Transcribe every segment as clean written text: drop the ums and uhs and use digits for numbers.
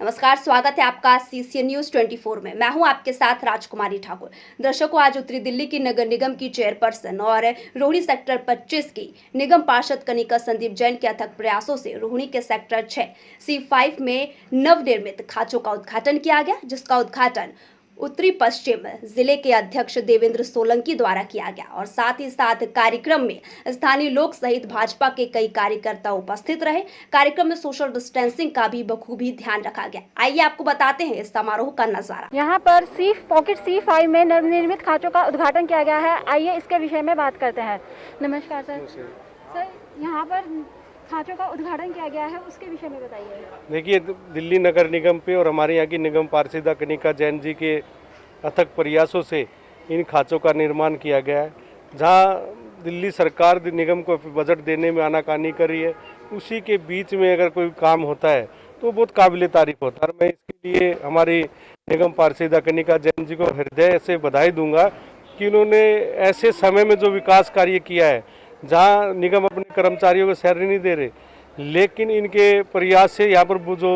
नमस्कार, स्वागत है आपका CCN न्यूज 24 में। मैं हूं आपके साथ राजकुमारी ठाकुर। दर्शकों, आज उत्तरी दिल्ली की नगर निगम की चेयरपर्सन और रोहिणी सेक्टर 25 की निगम पार्षद कनिका संदीप जैन के अथक प्रयासों से रोहिणी के सेक्टर 6C5 में नवनिर्मित खांचों का उद्घाटन किया गया, जिसका उद्घाटन उत्तरी पश्चिम जिले के अध्यक्ष देवेंद्र सोलंकी द्वारा किया गया और साथ ही साथ कार्यक्रम में स्थानीय लोग सहित भाजपा के कई कार्यकर्ता उपस्थित रहे। कार्यक्रम में सोशल डिस्टेंसिंग का भी बखूबी ध्यान रखा गया। आइए आपको बताते हैं इस समारोह का नजारा। यहाँ पर पॉकेट C5 में नवनिर्मित खांचों का उद्घाटन किया गया है। आइए इसके विषय में बात करते हैं। नमस्कार सर। सर, यहाँ पर खांचों का उद्घाटन किया गया है, उसके विषय में बताइए। देखिए, दिल्ली नगर निगम पे और हमारे यहाँ की निगम पार्षदा कनिका जैन जी के अथक प्रयासों से इन खांचों का निर्माण किया गया है। जहाँ दिल्ली सरकार निगम को बजट देने में आनाकानी कर रही है, उसी के बीच में अगर कोई काम होता है तो बहुत काबिल तारीफ होता है। और मैं इसके लिए हमारी निगम पार्षदा कनिका जैन जी को हृदय से बधाई दूंगा कि उन्होंने ऐसे समय में जो विकास कार्य किया है, जहाँ निगम अपने कर्मचारियों को सैलरी नहीं दे रहे, लेकिन इनके प्रयास से यहाँ पर वो जो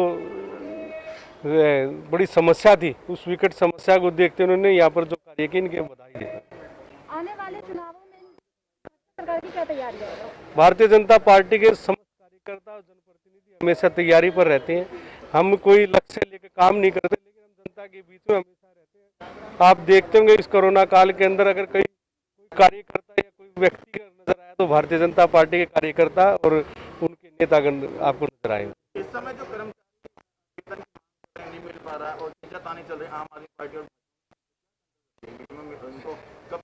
बड़ी समस्या थी, उस विकट समस्या को देखते उन्होंने यहाँ पर जो कार्य किया, इनके बधाई है। आने वाले चुनावों में सरकार की क्या तैयारी है? भारतीय जनता पार्टी के समस्त कार्यकर्ता और जनप्रतिनिधि हमेशा तैयारी पर रहते हैं। हम कोई लक्ष्य लेकर काम नहीं करते, लेकिन हम जनता के बीच में हमेशा रहते हैं। आप देखते होंगे इस कोरोना काल के अंदर अगर कोई कार्यकर्ता या कोई व्यक्ति नजर आया तो भारतीय जनता पार्टी के कार्यकर्ता और उनके नेतागण आपको नजर आएंगे। इस समय जो कर्मचारी नहीं मिल पा रहा और ताने चल रहे आम आदमी पार्टी और उनको कब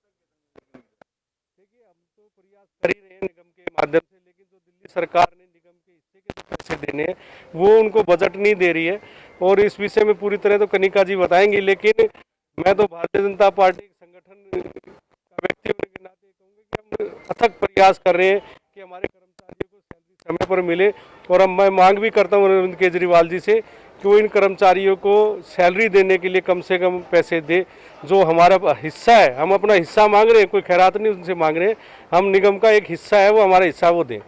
देखिए, हम तो प्रयास कर ही रहे हैं निगम के माध्यम से, लेकिन जो दिल्ली सरकार ने निगम के हिस्से के जो पैसे देने हैं वो उनको बजट नहीं दे रही है। और इस विषय में पूरी तरह तो कनिका जी बताएंगी, लेकिन मैं तो भारतीय जनता पार्टी संगठन का व्यक्ति होने के नाते कहूँगा कि हम अथक प्रयास कर रहे हैं कि हमारे कर्मचारियों को सैलरी समय पर मिले। और मैं मांग भी करता हूँ अरविंद केजरीवाल जी से कि वो इन कर्मचारियों को सैलरी देने के लिए कम से कम पैसे दे। जो हमारा हिस्सा है, हम अपना हिस्सा मांग रहे हैं, कोई खैरात नहीं उनसे मांग रहे हैं, हम निगम का एक हिस्सा है, वो हमारा हिस्सा वो दें।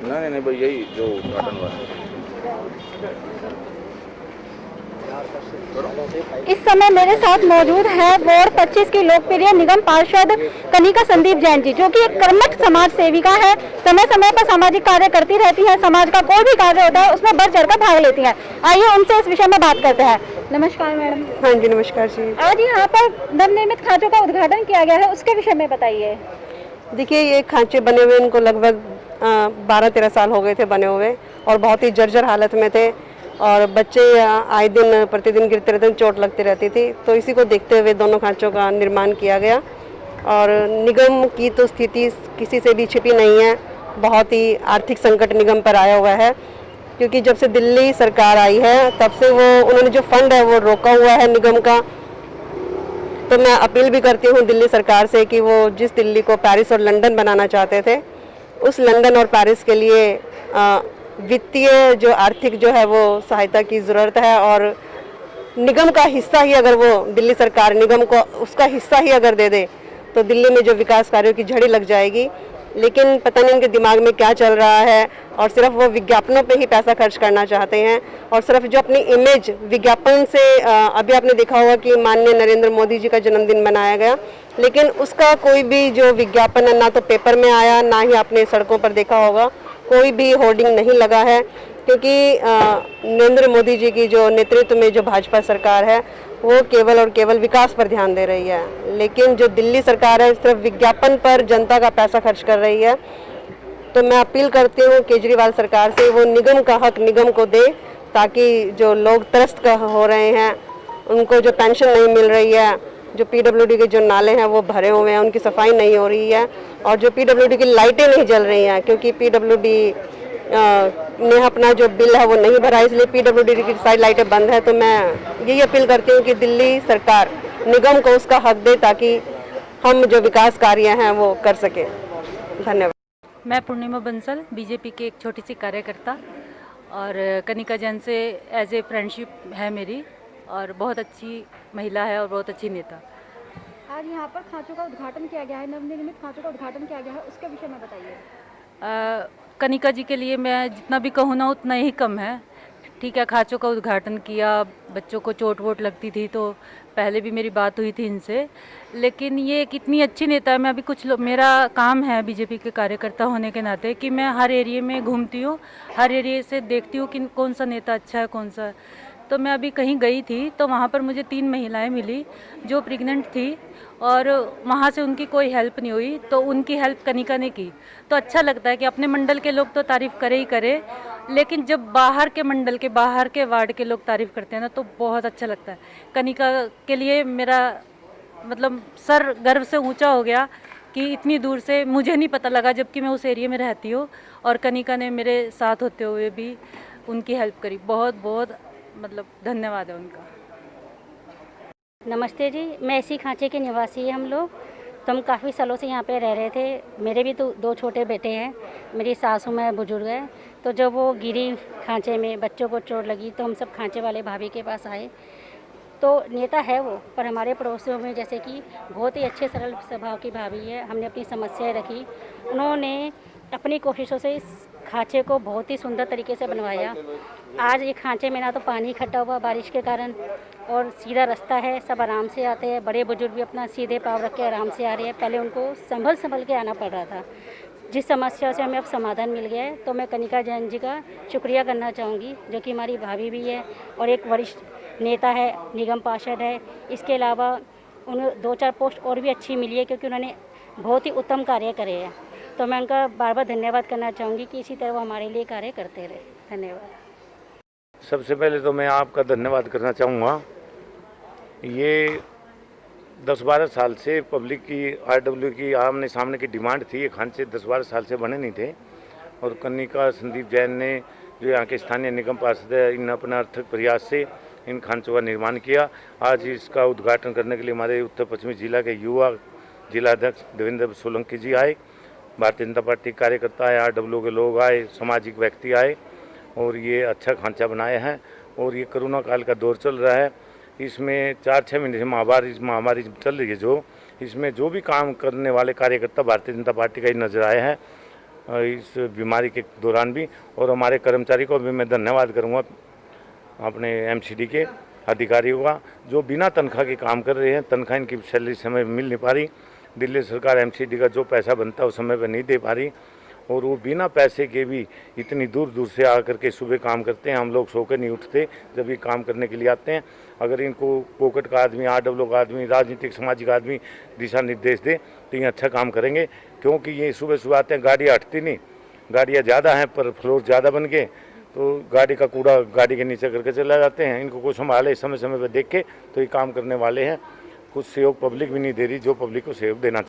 नहीं भाई, यही जो उद्घाटन हुआ इस समय मेरे साथ मौजूद है वार्ड 25 की लोकप्रिय निगम पार्षद कनिका संदीप जैन जी, जो कि एक कर्मठ समाज सेविका है। समय समय पर सामाजिक कार्य करती रहती है। समाज का कोई भी कार्य होता है उसमें बढ़ चढ़कर भाग लेती है। आइए उनसे इस विषय में बात करते हैं। नमस्कार मैडम। हाँ जी, नमस्कार जी। आज यहाँ पर नवनिर्मित खांचों का उद्घाटन किया गया है, उसके विषय में बताइए। देखिए, ये खांचे बने हुए इनको लगभग 12-13 साल हो गए थे बने हुए, और बहुत ही जर्जर हालत में थे, और बच्चे आए दिन प्रतिदिन गिरते रहते, चोट लगती रहती थी। तो इसी को देखते हुए दोनों खांचों का निर्माण किया गया। और निगम की तो स्थिति किसी से भी छिपी नहीं है, बहुत ही आर्थिक संकट निगम पर आया हुआ है, क्योंकि जब से दिल्ली सरकार आई है तब से उन्होंने जो फंड है वो रोका हुआ है निगम का। तो मैं अपील भी करती हूँ दिल्ली सरकार से कि वो जिस दिल्ली को पेरिस और लंदन बनाना चाहते थे, उस लंदन और पेरिस के लिए वित्तीय जो आर्थिक जो है वो सहायता की ज़रूरत है। और निगम का हिस्सा ही अगर वो दिल्ली सरकार निगम को उसका हिस्सा ही अगर दे दे तो दिल्ली में जो विकास कार्यों की झड़ी लग जाएगी। लेकिन पता नहीं उनके दिमाग में क्या चल रहा है, और सिर्फ वो विज्ञापनों पे ही पैसा खर्च करना चाहते हैं, और सिर्फ जो अपनी इमेज विज्ञापन से अभी आपने देखा होगा कि माननीय नरेंद्र मोदी जी का जन्मदिन मनाया गया, लेकिन उसका कोई भी जो विज्ञापन है ना तो पेपर में आया, ना ही आपने सड़कों पर देखा होगा, कोई भी होर्डिंग नहीं लगा है। क्योंकि नरेंद्र मोदी जी की जो नेतृत्व में जो भाजपा सरकार है वो केवल और केवल विकास पर ध्यान दे रही है, लेकिन जो दिल्ली सरकार है सिर्फ विज्ञापन पर जनता का पैसा खर्च कर रही है। तो मैं अपील करती हूँ केजरीवाल सरकार से, वो निगम का हक निगम को दे, ताकि जो लोग त्रस्त हो रहे हैं, उनको जो पेंशन नहीं मिल रही है, जो PWD के जो नाले हैं वो भरे हुए हैं, उनकी सफाई नहीं हो रही है, और जो PWD की लाइटें नहीं जल रही हैं, क्योंकि PWD ने अपना जो बिल है वो नहीं भरा, इसलिए PWD की सारी लाइटें बंद है। तो मैं यही अपील करती हूँ कि दिल्ली सरकार निगम को उसका हक दे, ताकि हम जो विकास कार्य हैं वो कर सके। धन्यवाद। मैं पूर्णिमा बंसल, बीजेपी की एक छोटी सी कार्यकर्ता, और कनिका जैन से एज ए फ्रेंडशिप है मेरी, और बहुत अच्छी महिला है और बहुत अच्छी नेता। आज यहाँ पर खांचों का उद्घाटन किया गया है, नवनिर्मित खांचों का उद्घाटन किया गया है, उसके विषय में बताइए। कनिका जी के लिए मैं जितना भी कहूँ ना उतना ही कम है। ठीक है, खांचों का उद्घाटन किया, बच्चों को चोट वोट लगती थी तो पहले भी मेरी बात हुई थी इनसे, लेकिन ये एक इतनी अच्छी नेता है। मैं अभी मेरा काम है बीजेपी के कार्यकर्ता होने के नाते कि मैं हर एरिया में घूमती हूँ, हर एरिया से देखती हूँ कि कौन सा नेता अच्छा है कौन सा। तो मैं अभी कहीं गई थी तो वहाँ पर मुझे 3 महिलाएं मिली जो प्रेग्नेंट थी और वहाँ से उनकी कोई हेल्प नहीं हुई, तो उनकी हेल्प कनिका ने की। तो अच्छा लगता है कि अपने मंडल के लोग तो तारीफ़ करे ही करे, लेकिन जब बाहर के मंडल के, बाहर के वार्ड के लोग तारीफ़ करते हैं ना तो बहुत अच्छा लगता है। कनिका के लिए मेरा मतलब सर गर्व से ऊंचा हो गया कि इतनी दूर से मुझे नहीं पता लगा, जबकि मैं उस एरिया में रहती हूँ, और कनिका ने मेरे साथ होते हुए भी उनकी हेल्प करी। बहुत बहुत मतलब धन्यवाद है उनका। नमस्ते जी, मैं इसी खांचे के निवासी हैं हम लोग। तो हम काफ़ी सालों से यहाँ पे रह रहे थे। मेरे भी तो 2 छोटे बेटे हैं, मेरी सासू में बुजुर्ग है। तो जब वो गिरी खांचे में, बच्चों को चोट लगी, तो हम सब खांचे वाले भाभी के पास आए। तो नेता है वो, पर हमारे पड़ोसियों में जैसे कि बहुत ही अच्छे सरल स्वभाव की भाभी है। हमने अपनी समस्याएं रखी, उन्होंने अपनी कोशिशों से इस खांचे को बहुत ही सुंदर तरीके से बनवाया। आज ये खांचे में ना तो पानी इकट्ठा हुआ बारिश के कारण, और सीधा रास्ता है, सब आराम से आते हैं। बड़े बुजुर्ग भी अपना सीधे पाँव रख के आराम से आ रहे हैं। पहले उनको संभल के आना पड़ रहा था। जिस समस्या से हमें अब समाधान मिल गया है, तो मैं कनिका जैन जी का शुक्रिया करना चाहूँगी, जो कि हमारी भाभी भी है और एक वरिष्ठ नेता है, निगम पार्षद है। इसके अलावा उन्हें 2-4 पोस्ट और भी अच्छी मिली है, क्योंकि उन्होंने बहुत ही उत्तम कार्य करे हैं। तो मैं उनका बार बार धन्यवाद करना चाहूँगी कि इसी तरह वो हमारे लिए कार्य करते रहे। धन्यवाद। सबसे पहले तो मैं आपका धन्यवाद करना चाहूँगा। ये 10-12 साल से पब्लिक की, आरडब्ल्यू की आमने सामने की डिमांड थी। ये खांचे 10-12 साल से बने नहीं थे, और कनिका संदीप जैन ने, जो यहाँ के स्थानीय निगम पार्षद है, इन अपना अर्थक प्रयास से इन खांचों का निर्माण किया। आज इसका उद्घाटन करने के लिए हमारे उत्तर पश्चिमी जिला के युवा जिलाध्यक्ष देवेंद्र सोलंकी जी आए, भारतीय जनता पार्टी कार्यकर्ता आए, आरडब्ल्यू के लोग आए, सामाजिक व्यक्ति आए, और ये अच्छा खांचा बनाए हैं। और ये कोरोना काल का दौर चल रहा है, इसमें 4-6 महीने से महामारी चल रही है, जो इसमें जो भी काम करने वाले कार्यकर्ता भारतीय जनता पार्टी का ही नजर आए हैं इस बीमारी के दौरान भी। और हमारे कर्मचारी को भी मैं धन्यवाद करूँगा, अपने एमसीडी के अधिकारियों का, जो बिना तनख्वाह के काम कर रहे हैं। तनख्वाह इनकी सैलरी समय मिल नहीं पा रही, दिल्ली सरकार एमसीडी का जो पैसा बनता है उस समय पर नहीं दे पा रही, और वो बिना पैसे के भी इतनी दूर दूर से आकर के सुबह काम करते हैं। हम लोग सो के नहीं उठते जब ये काम करने के लिए आते हैं। अगर इनको पोकेट का आदमी, आरडब्ल्यू का आदमी, राजनीतिक सामाजिक आदमी दिशा निर्देश दे तो ये अच्छा काम करेंगे, क्योंकि ये सुबह सुबह आते हैं, गाड़ियाँ हटती नहीं, गाड़ियाँ ज़्यादा हैं पर फ्लोर ज़्यादा बन गए, तो गाड़ी का कूड़ा गाड़ी के नीचे करके चला जाते हैं। इनको कोई संभाले समय समय पर देख के, तो ये काम करने वाले हैं। कुछ सहयोग पब्लिक भी नहीं दे रही, जो पब्लिक को सहयोग देना